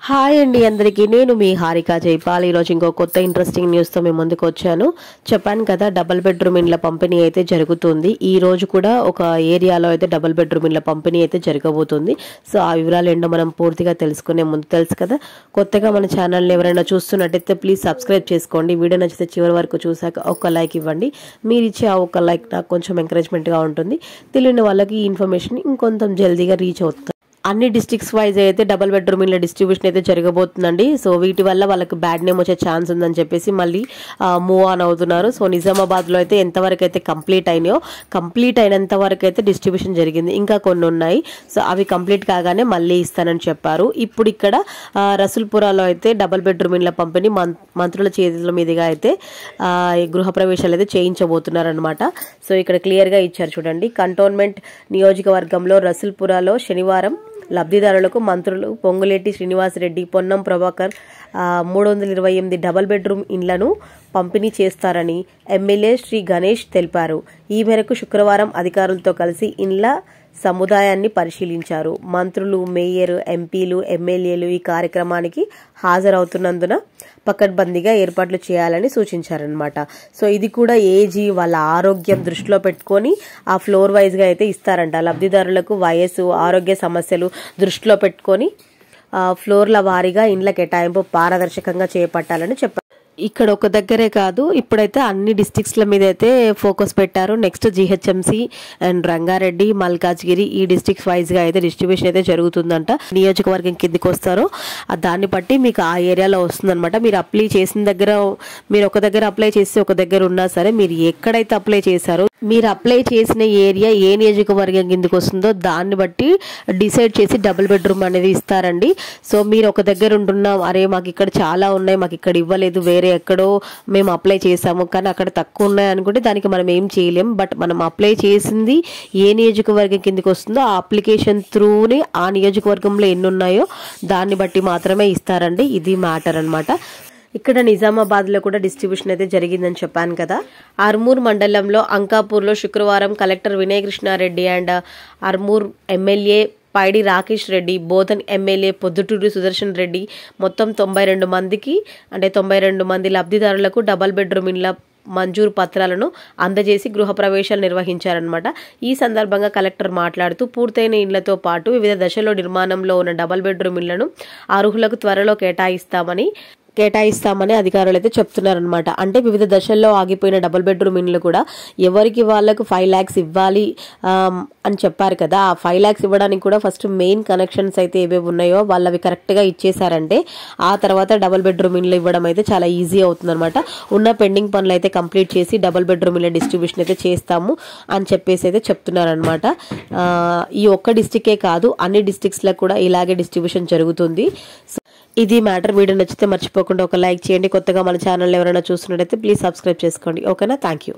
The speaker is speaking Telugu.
హాయ్ అండి అందరికీ, నేను మీ హారిక జైపాల్. ఈరోజు ఇంకో కొత్త ఇంట్రెస్టింగ్ న్యూస్తో మేము ముందుకు వచ్చాను. చెప్పాను కదా, డబుల్ బెడ్రూమ్ ఇండ్ల పంపిణీ అయితే జరుగుతుంది. ఈ రోజు కూడా ఒక ఏరియాలో అయితే డబుల్ బెడ్రూమ్ ఇండ్ల పంపిణీ అయితే జరగబోతుంది. సో ఆ వివరాలు ఏంటో మనం పూర్తిగా తెలుసుకునే ముందు తెలుసు కదా, కొత్తగా మన ఛానల్ని ఎవరైనా చూస్తున్నట్టయితే ప్లీజ్ సబ్స్క్రైబ్ చేసుకోండి. వీడియో నచ్చితే చివరి వరకు చూసాక ఒక లైక్ ఇవ్వండి. మీరు ఇచ్చే ఆ ఒక లైక్ నాకు కొంచెం ఎంకరేజ్మెంట్గా ఉంటుంది. తెలియని వాళ్ళకి ఈ ఇన్ఫర్మేషన్ ఇంకొంచెం జల్దీగా రీచ్ అవుతుంది. అన్ని డిస్ట్రిక్ట్స్ వైజ్ అయితే డబుల్ బెడ్రూమ్ ఇళ్ళ డిస్ట్రిబ్యూషన్ అయితే జరగబోతుందండి. సో వీటి వల్ల వాళ్ళకి బ్యాడ్ నేమ్ వచ్చే ఛాన్స్ ఉందని చెప్పేసి మళ్ళీ మూవ్ ఆన్ అవుతున్నారు. సో నిజామాబాద్లో అయితే ఎంతవరకు అయితే కంప్లీట్ అయినంత వరకు అయితే డిస్ట్రిబ్యూషన్ జరిగింది. ఇంకా కొన్ని ఉన్నాయి. సో అవి కంప్లీట్ కాగానే మళ్ళీ ఇస్తానని చెప్పారు. ఇప్పుడు ఇక్కడ రసూల్పురాలో అయితే డబుల్ బెడ్రూమ్ ఇళ్ళ పంపిణీ మంత్రుల చేతుల మీదుగా అయితే గృహప్రవేశాలు అయితే చేయించబోతున్నారనమాట. సో ఇక్కడ క్లియర్గా ఇచ్చారు చూడండి. కంటోన్మెంట్ నియోజకవర్గంలో రసూల్పురాలో శనివారం లబ్ధిదారులకు మంత్రులు పొంగులేటి శ్రీనివాసరెడ్డి, పొన్నం ప్రభాకర్ 328 డబుల్ బెడ్రూమ్ ఇండ్లను పంపిణీ చేస్తారని ఎమ్మెల్యే శ్రీ గణేష్ తెలిపారు. ఈ మేరకు శుక్రవారం అధికారులతో కలిసి ఇండ్ల సముదాయాన్ని పరిశీలించారు. మంత్రులు, మేయర్, ఎంపీలు, ఎమ్మెల్యేలు ఈ కార్యక్రమానికి హాజరవుతున్నందున పకడ్బందీగా ఏర్పాట్లు చేయాలని సూచించారనమాట. సో ఇది కూడా ఏజీ వాళ్ళ ఆరోగ్యం దృష్టిలో పెట్టుకొని ఆ ఫ్లోర్ వైజ్గా అయితే ఇస్తారంట. లబ్ధిదారులకు వయసు, ఆరోగ్య సమస్యలు దృష్టిలో పెట్టుకొని ఫ్లోర్ల వారీగా ఇండ్ల కేటాయింపు పారదర్శకంగా చేపట్టాలని చెప్పారు. ఇక్కడ ఒక దగ్గరే కాదు, ఇప్పుడైతే అన్ని డిస్ట్రిక్ట్స్ల మీద అయితే ఫోకస్ పెట్టారు. Next GHMC and Rangareddy, Malkajgiri ఈ డిస్ట్రిక్ట్స్ వైజ్గా అయితే డిస్ట్రిబ్యూషన్ అయితే జరుగుతుందంట. నియోజకవర్గం కిందికి వస్తారో దాన్ని బట్టి మీకు ఆ ఏరియాలో వస్తుందన్నమాట. మీరు అప్లై చేసిన దగ్గర, మీరు ఒక దగ్గర అప్లై చేసి ఒక దగ్గర ఉన్నా సరే, మీరు ఎక్కడైతే అప్లై చేశారో, మీరు అప్లై చేసిన ఏరియా ఏ నియోజకవర్గం కిందికి వస్తుందో దాన్ని బట్టి డిసైడ్ చేసి డబుల్ బెడ్రూమ్ అనేది ఇస్తారండి. సో మీరు ఒక దగ్గర ఉంటున్నాం, అరే మాకు ఇక్కడ చాలా ఉన్నాయి, మాకు ఇక్కడ ఇవ్వలేదు, వేరే ఎక్కడో మేము అప్లై చేసాము కానీ అక్కడ తక్కువ ఉన్నాయి అనుకుంటే దానికి మనం ఏం చేయలేం. బట్ మనం అప్లై చేసింది ఏ నియోజకవర్గం కిందకి వస్తుందో ఆ అప్లికేషన్ త్రూనే ఆ నియోజకవర్గంలో ఎన్ని ఉన్నాయో దాన్ని బట్టి మాత్రమే ఇస్తారండి. ఇది మ్యాటర్ అనమాట. ఇక్కడ నిజామాబాద్లో కూడా డిస్ట్రిబ్యూషన్ అయితే జరిగిందని చెప్పాను కదా. ఆర్మూర్ మండలంలో అంకాపూర్లో శుక్రవారం collector Vinay Krishnareddy and Armur MLA Paidi Rakesh Reddy, Bodhan MLA Podduturi Sudarshan Reddy మొత్తం 92 మందికి, అంటే 92 మంది లబ్ధిదారులకు డబుల్ బెడ్రూమ్ ఇండ్ల మంజూరు పత్రాలను అందజేసి గృహప్రవేశాలు నిర్వహించారనమాట. ఈ సందర్భంగా కలెక్టర్ మాట్లాడుతూ పూర్తయిన ఇండ్లతో పాటు వివిధ దశల్లో నిర్మాణంలో ఉన్న డబుల్ బెడ్రూమ్ ఇండ్లను అర్హులకు త్వరలో కేటాయిస్తామని అధికారులు అయితే చెప్తున్నారనమాట. అంటే వివిధ దశల్లో ఆగిపోయిన డబుల్ బెడ్రూమ్ ఇండ్లు కూడా ఎవరికి వాళ్ళకు 5 lakhs ఇవ్వాలి అని చెప్పారు కదా. ఆ 5 lakhs ఇవ్వడానికి కూడా ఫస్ట్ మెయిన్ కనెక్షన్స్ అయితే ఏవేవి ఉన్నాయో వాళ్ళవి కరెక్ట్గా ఇచ్చేసారంటే ఆ తర్వాత డబుల్ బెడ్రూమ్ ఇండ్లు ఇవ్వడం అయితే చాలా ఈజీ అవుతుందన్నమాట. ఉన్న పెండింగ్ పనులు అయితే కంప్లీట్ చేసి డబుల్ బెడ్రూమ్ ఇండ్ల డిస్ట్రిబ్యూషన్ అయితే చేస్తాము అని చెప్పేసి అయితే చెప్తున్నారనమాట. ఈ ఒక్క డిస్టికే కాదు, అన్ని డిస్ట్రిక్ట్స్లో కూడా ఇలాగే డిస్ట్రిబ్యూషన్ జరుగుతుంది. ఇది మ్యాటర్. వీడియో నచ్చితే మర్చిపోకుండా ఒక లైక్ చేయండి. కొత్తగా మన ఛానల్ ఎవరైనా చూస్తున్నట్టయితే ప్లీజ్ సబ్స్క్రైబ్ చేసుకోండి. ఓకేనా? Thank you.